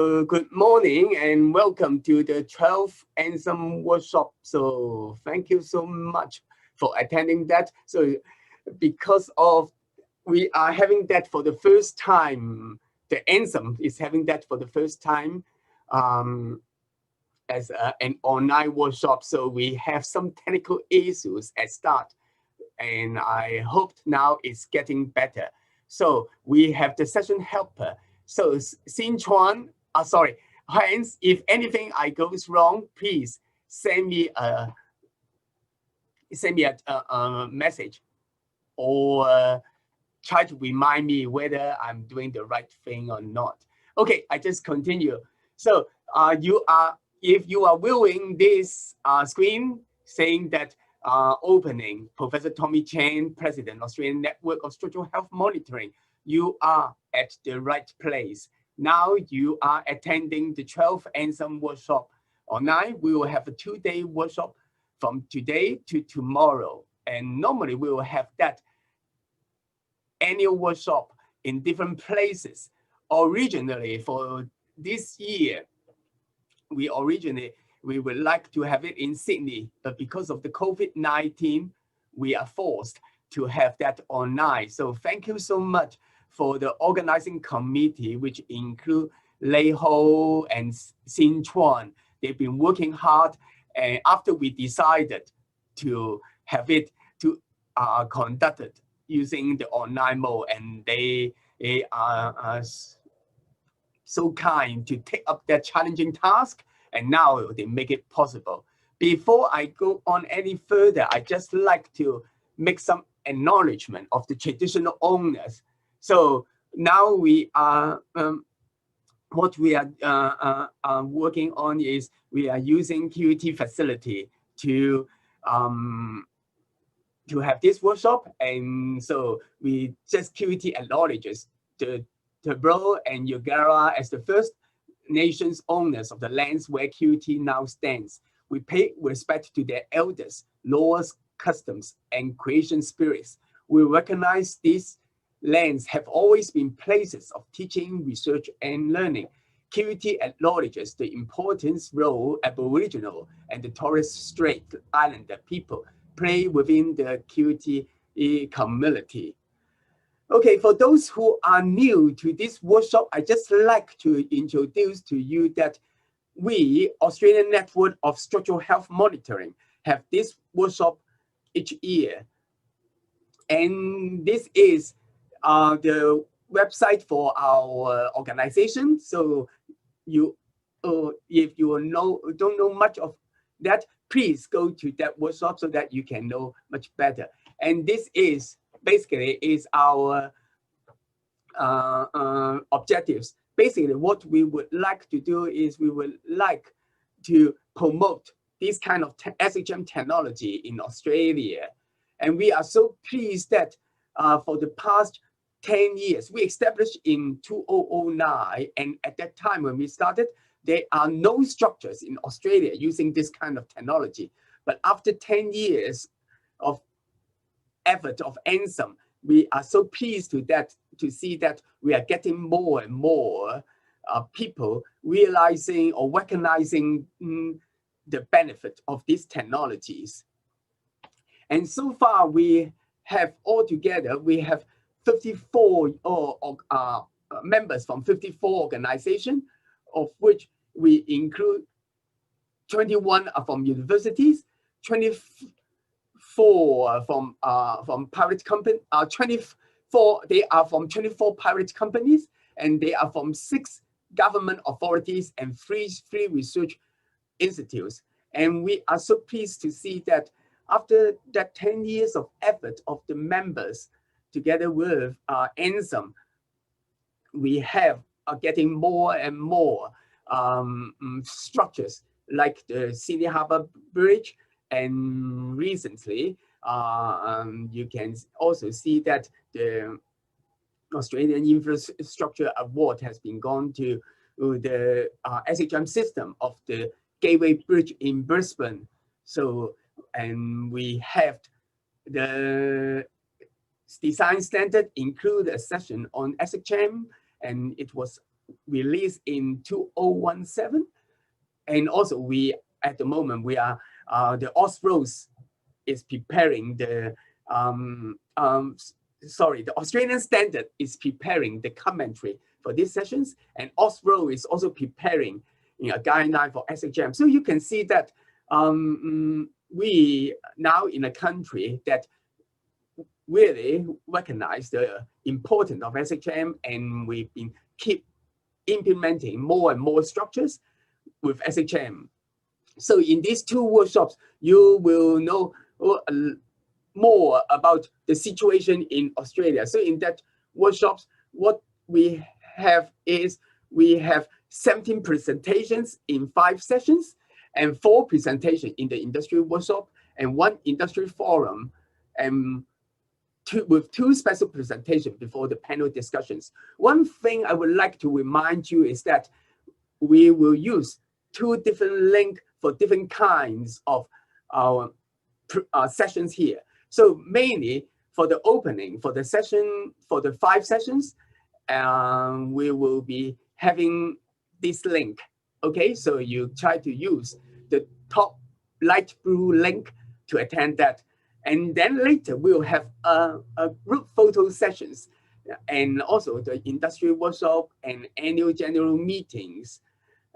Good morning and welcome to the 12th ANSHM workshop. So thank you so much for attending that. So because of we are having that for the first time, the ANSHM is having that for the first time as an online workshop. So we have some technical issues at start, and I hope now it's getting better. So we have the session helper. So Xin Chuan, sorry, Hence, if anything I goes wrong, please send me a message or try to remind me whether I'm doing the right thing or not. Okay, I just continue. So if you are viewing this screen saying that opening, Professor Tommy Chan, President, Australian Network of Structural Health Monitoring, you are at the right place. Now you are attending the 12th ANSHM workshop. Online, we will have a 2-day workshop from today to tomorrow. And normally we will have that annual workshop in different places. Originally, for this year, we would like to have it in Sydney, but because of the COVID-19, we are forced to have that online. So thank you so much for the organizing committee, which include Lei Ho and Xin Chuan. They've been working hard, and after we decided to have it to conducted using the online mode, and they are so kind to take up that challenging task, and now they make it possible. Before I go on any further, I just like to make some acknowledgement of the traditional owners. So now we are what we are working on is we are using QUT facility to have this workshop, and so we just QUT acknowledges the Tabro and Yugara as the first nations owners of the lands where QUT now stands. We pay respect to their elders, laws, customs, and creation spirits. We recognize these lands have always been places of teaching, research, and learning. QUT acknowledges the important role Aboriginal and the Torres Strait Islander people play within the QUT community. Okay, for those who are new to this workshop, I just like to introduce to you that we, Australian Network of Structural Health Monitoring, have this workshop each year. And this is the website for our organization. So you, if you don't know much of that, please go to that workshop so that you can know much better. And this is basically is our objectives. Basically, what we would like to do is we would like to promote this kind of SHM technology in Australia. And we are so pleased that for the past 10 years, we established in 2009, and at that time when we started, there are no structures in Australia using this kind of technology. But after 10 years of effort of ANSHM, we are so pleased to see that we are getting more and more people realizing or recognizing the benefit of these technologies. And so far, we have altogether, we have 54 members from 54 organizations, of which we include 21 are from universities, 24 from private companies, 24 they are from 24 private companies, and they are from 6 government authorities and 3 research institutes. And we are so pleased to see that after that 10 years of effort of the members together with ANSHM, we have getting more and more structures like the Sydney Harbour Bridge, and recently you can also see that the Australian Infrastructure Award has been gone to the SHM system of the Gateway Bridge in Brisbane. So, and we have the design standard include a session on SHM, and it was released in 2017. And also we, at the moment, we are, the OSPROS is preparing the, the Australian Standard is preparing the commentary for these sessions, and OSPRO is also preparing a guideline for SHM. So you can see that we now in a country that really recognize the importance of SHM, and we've been keep implementing more and more structures with SHM. So in these two workshops, you will know more about the situation in Australia. So in that workshops, what we have is we have 17 presentations in 5 sessions and 4 presentations in the industry workshop and 1 industry forum, and with 2 special presentations before the panel discussions. One thing I would like to remind you is that we will use 2 different links for different kinds of our sessions here. So mainly for the opening, for the session, for the 5 sessions, we will be having this link. Okay, so you try to use the top light blue link to attend that. And then later we'll have a group photo sessions, and also the industry workshop and annual general meetings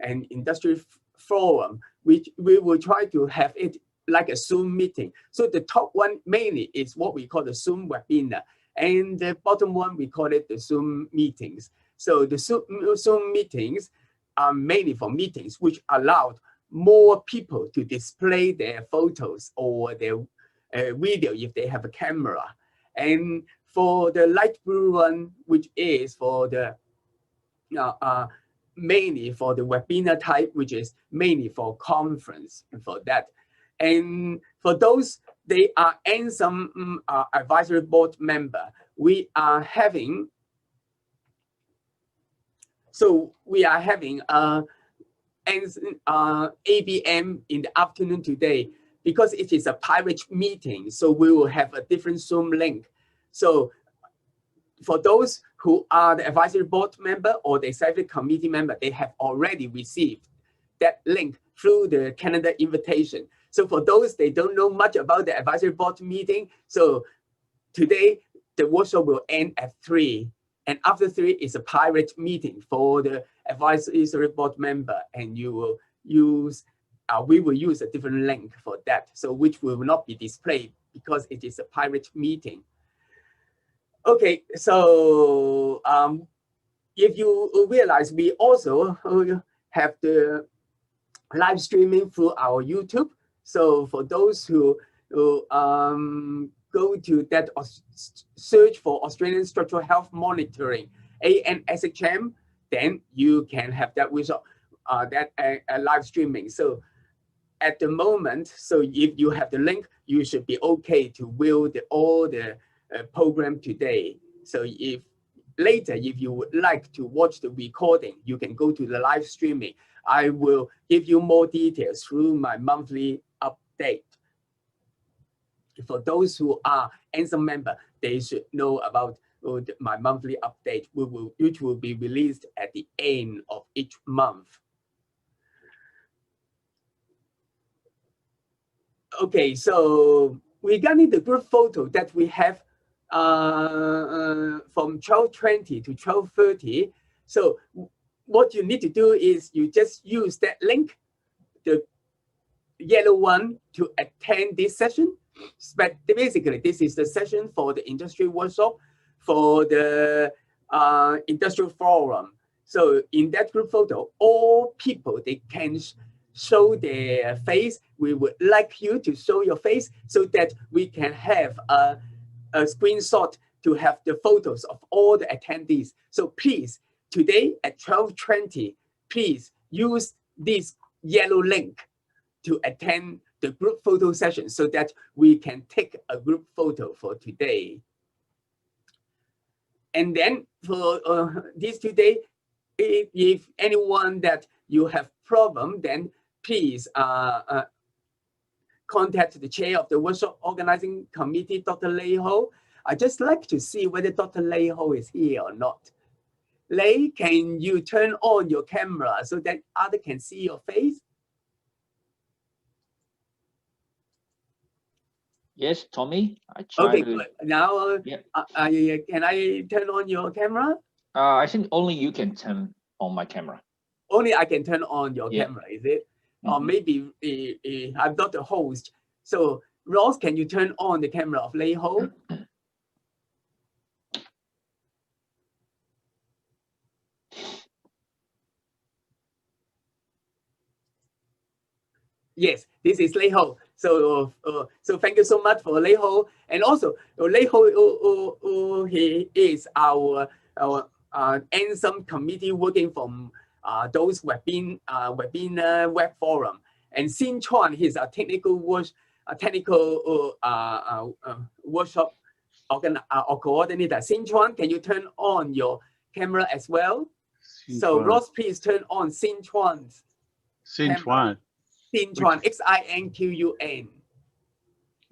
and industry forum, which we will try to have it like a Zoom meeting. So the top one mainly is what we call the Zoom webinar, and the bottom one we call it the Zoom meetings. So the Zoom meetings are mainly for meetings which allowed more people to display their photos or their video if they have a camera. And for the light blue one, which is for the mainly for the webinar type, which is mainly for conference and for that. And for those, they are ANSHM advisory board member. We are having, so we are having ABM in the afternoon today. Because it is a private meeting, so we will have a different Zoom link. So for those who are the advisory board member or the executive committee member, they have already received that link through the calendar invitation. So for those, they don't know much about the advisory board meeting. So today, the workshop will end at 3. And after 3 is a private meeting for the advisory board member, and you will use we will use a different link for that, so which will not be displayed because it is a private meeting. Okay, so if you realize, we also have the live streaming through our YouTube. So for those who go to that, search for Australian Structural Health Monitoring, ANSHM, then you can have that result, that live streaming. So at the moment, so if you have the link, you should be okay to view all the program today. So if later, if you would like to watch the recording, you can go to the live streaming. I will give you more details through my monthly update. For those who are ANSHM member, they should know about my monthly update, which will be released at the end of each month. Okay, so regarding the group photo that we have from 12:20 to 12:30, so what you need to do is you just use that link, the yellow one, to attend this session. But basically, this is the session for the industry workshop, for the industrial forum. So in that group photo, all people, they can show their face. We would like you to show your face so that we can have a screenshot to have the photos of all the attendees. So please, today at 12:20, please use this yellow link to attend the group photo session so that we can take a group photo for today. And then for this today, if anyone that you have problem, then please contact the chair of the workshop organizing committee, Dr. Lei Ho. I just like to see whether Dr. Lei Ho is here or not. Lei, can you turn on your camera so that others can see your face? Yes, Tommy. I try Okay, to. good. Now, can I turn on your camera? I think only you can turn on my camera. Only I can turn on your camera, is it? Or maybe I'm not the host. So Ross, can you turn on the camera of Lei Ho? Yes, this is Lei Ho. So thank you so much for Lei Ho. And also Lei Ho, he is our ANSHM committee working from those webinar web forum. And Xin Chuan, he's a technical workshop coordinator. Xin Chuan, can you turn on your camera as well? So Ross, please turn on Xin Chuan's camera. Xin Chuan, Xinquan.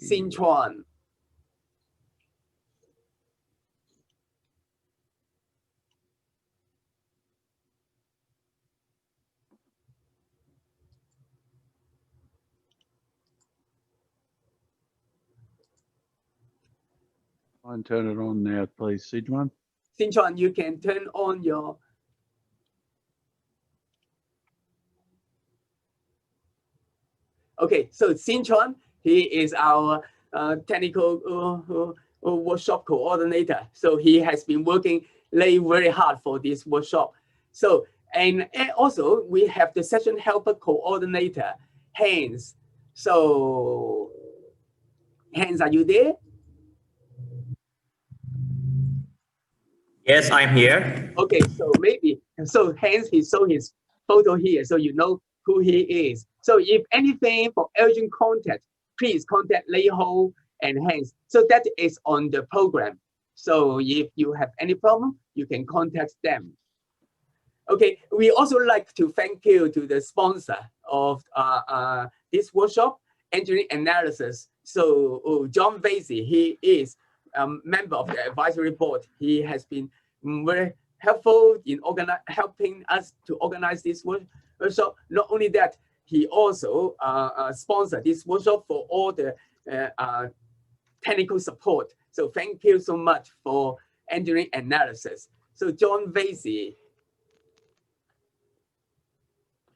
Xin Chuan. And turn it on now, please, Xin Chuan. Xin Chuan, you can turn on your. Okay, so Xin Chuan, he is our technical workshop coordinator. So he has been working very hard for this workshop. So and also we have the session helper coordinator, Hans. So Hans, are you there? Yes, I'm here. Okay, so maybe, so Hans, he showed his photo here, so you know who he is. So if anything for urgent contact, please contact Lei Ho and Hans. So that is on the program. So if you have any problem, you can contact them. Okay, we also like to thank you to the sponsor of this workshop, Engineering Analysis. So John Vasey, he is a member of the advisory board. He has been very helpful in helping us to organize this workshop. Not only that, he also sponsored this workshop for all the technical support. So thank you so much for Engineering Analysis. So John Vasey.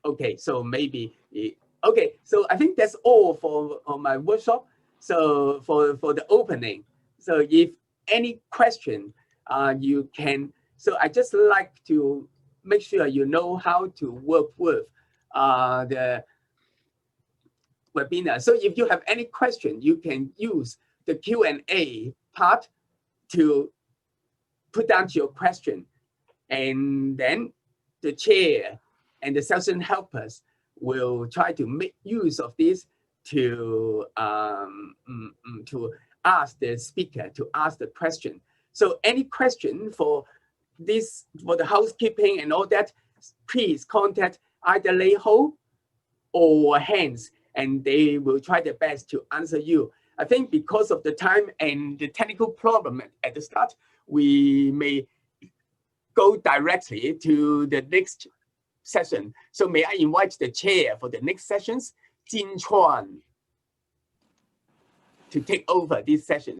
Okay, so maybe, okay, so I think that's all for my workshop. So for the opening, so if any question, you can, so I just like to make sure you know how to work with the webinar. So if you have any question, you can use the Q&A part to put down your question, and then the chair and the session helpers will try to make use of this to ask the speaker to ask the question. So any question for this, for the housekeeping and all that, please contact either Lei Ho or Hans, and they will try their best to answer you. I think because of the time and the technical problem at the start, we may go directly to the next session. So may I invite the chair for the next sessions, Xin Chuan, to take over this session.